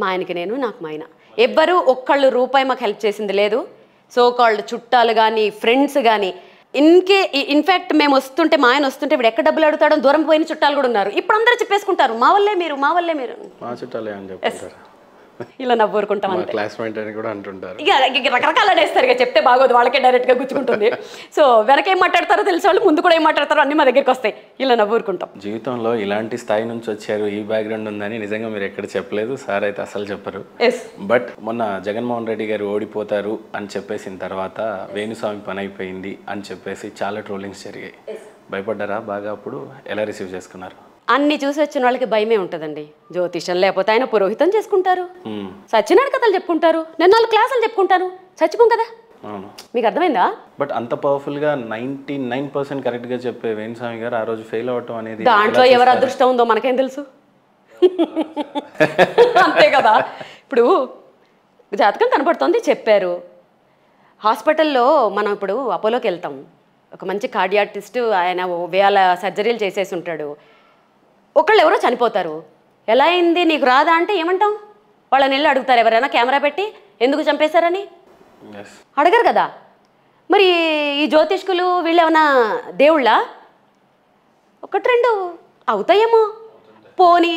మా ఆయనకి నేను, నాకు మా ఆయన. ఎవ్వరు ఒక్కళ్ళు రూపాయి మాకు హెల్ప్ చేసింది లేదు. సో కాల్డ్ చుట్టాలు కానీ ఫ్రెండ్స్ కానీ ఇన్ఫ్యాక్ట్ మేము వస్తుంటే మా ఆయన వస్తుంటే ఇప్పుడు ఎక్కడ డబ్బులు అడుగుతాడో దూరం పోయిన చుట్టాలు కూడా ఉన్నారు. ఇప్పుడు అందరూ చెప్పేసుకుంటారు మా వల్లే మీరు, మా వల్లే మీరు. మా చుట్టాలే అని చెప్తారు. ఇలా నవ్వుకుంటాం అంతే. క్లాస్మేట్ అని కూడా అంటుంటారు. ఇక రకరకాలు అనేస్తారు. ఇక చెప్తే బాగోదు, వాళ్ళకే డైరెక్ట్గా గుచ్చుకుంటుంది. సో వెనక ఏం మాట్లాడతారో తెలిసే వాళ్ళు ముందు కూడా ఏం మాట్లాడతారో అన్ని మా దగ్గరికి వస్తాయి. ఇలా నవ్వుకుంటాం. జీవితంలో ఇలాంటి స్థాయి నుంచి వచ్చారు, ఈ బ్యాక్గ్రౌండ్ ఉందని నిజంగా మీరు ఎక్కడ చెప్పలేదు. సార్ అయితే అసలు చెప్పరు. బట్ మొన్న జగన్మోహన్ రెడ్డి గారు ఓడిపోతారు అని చెప్పేసిన తర్వాత వేణుస్వామి పని అయిపోయింది అని చెప్పేసి చాలా ట్రోలింగ్స్ జరిగాయి. భయపడ్డారా బాగా? అప్పుడు ఎలా రిసీవ్ చేసుకున్నారు? అన్ని చూసి వచ్చిన వాళ్ళకి భయమే ఉంటుందండి. జ్యోతిషం లేకపోతే ఆయన పురోహితం చేసుకుంటారు, సత్యనారాయణ కథలు చెప్పుకుంటారు, నేను 4 క్లాసులు చెప్పుకుంటాను, చచ్చిపోం కదా. మీకు అర్థమైందా? బట్ అంత పవర్ఫుల్ గా 99% కరెక్ట్ గా చెప్పే వేణుస్వామి గారు ఆ రోజు ఫెయిల్ అవటం అనేది దాంట్లో ఎవరు అదృష్టం ఉందో మనకేం తెలుసు. అంతే కదా. ఇప్పుడు జాతకం కనపడుతోంది, చెప్పారు. హాస్పిటల్లో మనం ఇప్పుడు అపోలోకి వెళ్తాం, ఒక మంచి కార్డియాటిస్ట్ ఆయన వేల సర్జరీలు చేసేసి ఉంటాడు. ఒకళ్ళు ఎవరో చనిపోతారు, ఎలా అయింది నీకు రాదా అంటే ఏమంటాం? వాళ్ళని వెళ్ళి అడుగుతారు ఎవరైనా కెమెరా పెట్టి ఎందుకు చంపేశారని? అడగరు కదా. మరి ఈ జ్యోతిష్కులు వీళ్ళు ఏమైనా దేవుళ్ళా? 1-2 అవుతాయేమో. పోనీ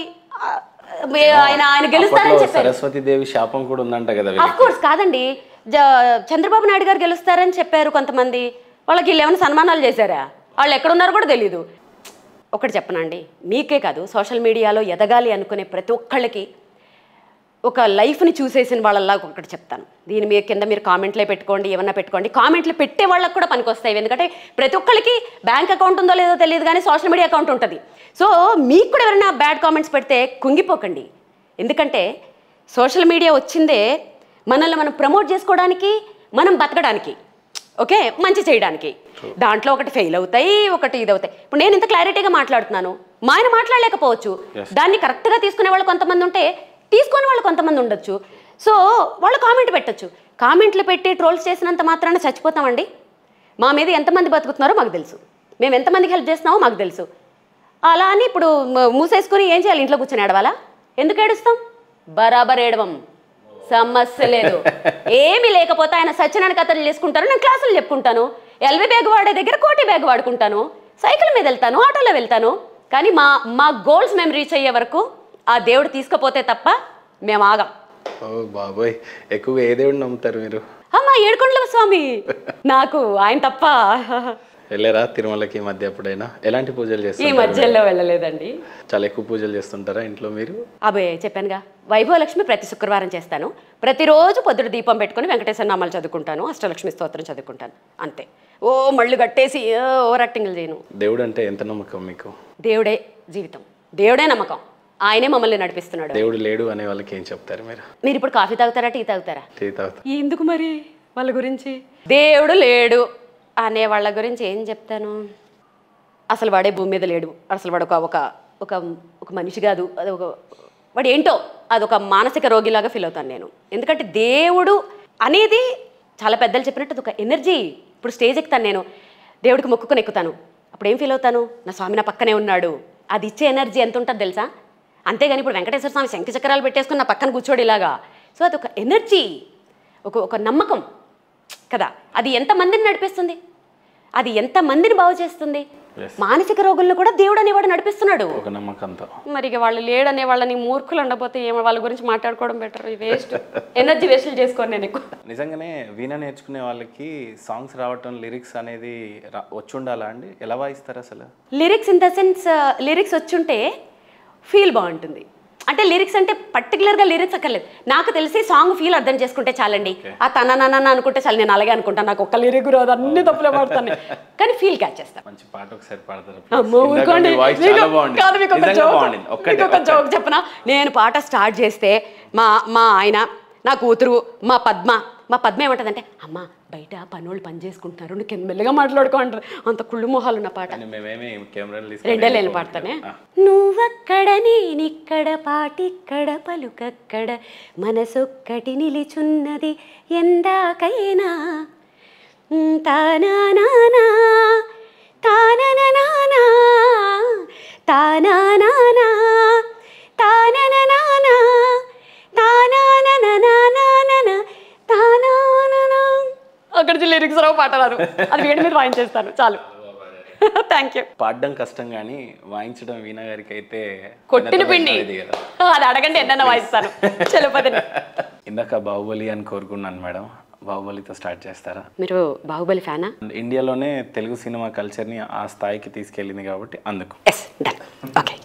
ఆయన గెలుస్తారని చెప్పారు. సరస్వతీదేవి శాపం కూడా ఉందంట కదా. ఆఫ్ కోర్స్ కాదండి, చంద్రబాబు నాయుడు గారు గెలుస్తారని చెప్పారు కొంతమంది. వాళ్ళకి వీళ్ళు ఏమైనా సన్మానాలు చేశారా? వాళ్ళు ఎక్కడున్నారో కూడా తెలీదు. ఒకటి చెప్పనండి, మీకే కాదు సోషల్ మీడియాలో ఎదగాలి అనుకునే ప్రతి ఒక్కళ్ళకి ఒక లైఫ్ని చూసేసిన వాళ్ళలా ఒకటి చెప్తాను. దీని మీ కింద మీరు కామెంట్లే పెట్టుకోండి, ఏమన్నా పెట్టుకోండి. కామెంట్లు పెట్టే వాళ్ళకి కూడా పనికొస్తాయి. ఎందుకంటే ప్రతి ఒక్కరికి బ్యాంక్ అకౌంట్ ఉందో లేదో తెలియదు, కానీ సోషల్ మీడియా అకౌంట్ ఉంటుంది. సో మీకు కూడా ఎవరైనా బ్యాడ్ కామెంట్స్ పెడితే కుంగిపోకండి. ఎందుకంటే సోషల్ మీడియా వచ్చిందే మనల్ని మనం ప్రమోట్ చేసుకోవడానికి, మనం బతకడానికి, ఓకే, మంచి చేయడానికి. దాంట్లో ఒకటి ఫెయిల్ అవుతాయి, ఒకటి ఇది అవుతాయి. ఇప్పుడు నేను ఇంత క్లారిటీగా మాట్లాడుతున్నాను, మా ఆయన మాట్లాడలేకపోవచ్చు. దాన్ని కరెక్ట్గా తీసుకునే వాళ్ళు కొంతమంది ఉంటే, తీసుకునే వాళ్ళు కొంతమంది ఉండొచ్చు. సో వాళ్ళు కామెంట్ పెట్టచ్చు. కామెంట్లు పెట్టి ట్రోల్స్ చేసినంత మాత్రాన చచ్చిపోతామండి? మా మీద ఎంతమంది బతుకుతున్నారో మాకు తెలుసు, మేము ఎంతమందికి హెల్ప్ చేస్తున్నామో మాకు తెలుసు. అలా అని ఇప్పుడు మూసేసుకుని ఏం చేయాలి? ఇంట్లో కూర్చొని ఏడవాలా? ఎందుకు ఏడుస్తాం? బరాబర్ ఏడవం, సమస్య లేదు. ఏమీ లేకపోతే ఆయన సత్యనారాయణ కథలు చేసుకుంటారు, నేను క్లాసులు చెప్పుకుంటాను. ఎల్వి బ్యాగ్ వాడే దగ్గర కోటి బ్యాగ్ వాడుకుంటాను, సైకిల్ మీద వెళ్తాను, ఆటోలో వెళ్తాను. కానీ మా గోల్స్ మేము రీచ్ అయ్యే వరకు ఆ దేవుడు తీసుకుపోతే తప్ప మేము ఆగం. ఓ బాబోయ్, ఎక్కువ ఏ దేవుడిని నమ్ముతారు మీరు? అమ్మా ఏడుకొండల స్వామి, నాకు ఆయన తప్ప. వెళ్ళారా తిరుమలకి ఈ మధ్య ఎప్పుడైనా? ఎలాంటి పూజలు చేస్తారు? ఈ మధ్యలో వెళ్ళలేదండి. చాలా ఎక్కువ పూజలు చేస్తుంటారా ఇంట్లో మీరు? అబే చెప్పానుగా, వైభవలక్ష్మి ప్రతి శుక్రవారం చేస్తాను. ప్రతిరోజు పొద్దుట దీపం పెట్టుకుని వెంకటేశ్వర నామాలు చదువుకుంటాను, అష్టలక్ష్మి స్తోత్రం చదువుకుంటాను, అంతే. ఓ మళ్ళు కట్టేసి ఓవర్ యాక్టింగ్లు చేయను. దేవుడు అంటే ఎంత నమ్మకం మీకు? దేవుడే జీవితం, దేవుడే నమ్మకం, ఆయనే మమ్మల్ని నడిపిస్తున్నాడు. దేవుడు లేడు అనే వాళ్ళకి ఏం చెప్తారు మీరు? మీరు ఇప్పుడు కాఫీ తాగుతారా, టీ తాగుతారా? టీ తాగుతా. ఎందుకు మరి వాళ్ళ గురించి? దేవుడు లేడు అనే వాళ్ళ గురించి ఏం చెప్తాను? అసలు వాడే భూమి మీద లేడు, అసలు వాడు ఒక ఒక ఒక మనిషి కాదు, అది వాడు ఏంటో అదొక మానసిక రోగిలాగా ఫీల్ అవుతాను నేను. ఎందుకంటే దేవుడు అనేది చాలా పెద్దలు చెప్పినట్టు అది ఒక ఎనర్జీ. ఇప్పుడు స్టేజ్ ఎక్కుతాను నేను, దేవుడికి మొక్కుకొని ఎక్కుతాను, అప్పుడు ఏం ఫీల్ అవుతాను? నా స్వామి నా పక్కనే ఉన్నాడు. అది ఇచ్చే ఎనర్జీ ఎంత ఉంటుంది తెలుసా? అంతేగాని ఇప్పుడు వెంకటేశ్వర స్వామి శంఖ చక్రాలు పెట్టేసుకుని నా పక్కన కూర్చోడు ఇలాగా. సో అది ఒక ఎనర్జీ, ఒక నమ్మకం కదా. అది ఎంతమందిని నడిపిస్తుంది, అది ఎంతమందిని బాగు చేస్తుంది. మానసిక రోగులను కూడా దేవుడు అనేవాడు నడిపిస్తున్నాడు ఒక నమ్మకంతో. మరి వాళ్ళు లేడనే వాళ్ళని మూర్ఖులు ఉండకపోతే ఏమో వాళ్ళ గురించి మాట్లాడుకోవడం బెటర్. వేస్ట్ ఎనర్జీ వేస్ట్ చేసుకోను నేను ఎక్కువ. నిజంగానే వీణ నేర్చుకునే వాళ్ళకి సాంగ్స్ రావటం, లిరిక్స్ అనేది వచ్చి ఉండాలా అండి? ఎలా వాయిస్తారు అసలు? Lyrics in the sense lyrics వచ్చుంటే ఫీల్ బాగుంటుంది. అంటే లిరిక్స్ అంటే పర్టికులర్గా లిరిక్స్ అక్కర్లేదు, నాకు తెలిసి సాంగ్ ఫీల్ అర్థం చేసుకుంటే చాలండి. ఆ తన అనుకుంటే చాలు, నేను అలాగే అనుకుంటాను, నాకు ఒక్క లిరిక్ రాదు, అన్ని తప్పులే పాడతాను, కానీ ఫీల్ క్యాచ్ చేస్తాను. మంచి పాట ఒకసారి పాడతారు? ఒక జోక్ చెప్పనా? నేను పాట స్టార్ట్ చేస్తే మా ఆయన, నా కూతురు, మా పద్మ ఏమంటదంటే, అమ్మ బయట పనోళ్ళు పని చేసుకుంటున్నారు, నువ్వు మెల్లగా మాట్లాడుకో అంటారు. అంత కుళ్ళు మొహాలు ఉన్న పాట. 2 లైన్లు పాడతానే. నువ్వక్కడ నేనిక్కడ, పాటిక్కడ పలుకక్కడ, మనసొక్కటి నిలిచున్నది ఎందాకైనా, తానా నానా తానన నానా తానా నానా తానన నానా తానా నుంచి లిరిక్స్ రావు, పాట రాదు, అది వీడి మీద వాయించేస్తాను చాలు. Thank you. పాడడం కష్టం కానీ వాయించడం వీణా గారికి అయితే కొట్టిన పిండి, అది అడగండి ఎన్నైనా వాయిస్తాను. చలపతి. ఇందాక బాహుబలి అని కోరుకున్నాను మేడం, బాహుబలితో స్టార్ట్ చేస్తారా? మీరు బాహుబలి ఫ్యానా? ఇండియాలోనే తెలుగు సినిమా కల్చర్ని ఆ స్థాయికి తీసుకెళ్ళింది కాబట్టి అందుకు. Yes, done. ఓకే.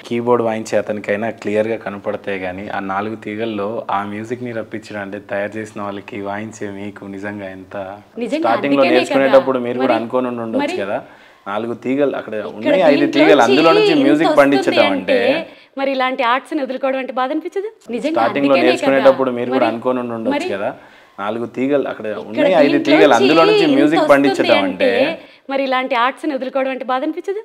కీబోర్డ్ వాయించే అతనికైనా క్లియర్గా కనపడతాయి కానీ ఆ 4 తీగల్లో ఆ మ్యూజిక్ని రప్పించడం అంటే తయారు చేసిన వాళ్ళకి వాయించే మీకు నిజంగా ఎంత. స్టార్టింగ్లో నేర్చుకునేటప్పుడు మీరు కూడా అనుకోని ఉండొచ్చు కదా, 4 తీగలు అక్కడ ఉన్నాయి, 5 తీగలు, అందులో నుంచి మ్యూజిక్ పండించడం అంటే. మరి ఇలాంటి ఆర్ట్స్ ని వదులుకోవడం అంటే బాధ అనిపించదు? స్టార్టింగ్లో నేర్చుకునేటప్పుడు మీరు కూడా అనుకోని ఉండొచ్చు కదా, 4 తీగలు అక్కడ ఉన్నాయి, 5 తీగలు, అందులో నుంచి మ్యూజిక్ పండించడం అంటే. మరి ఇలాంటి ఆర్ట్స్ ని వదులుకోవడం అంటే బాధ అనిపించదు?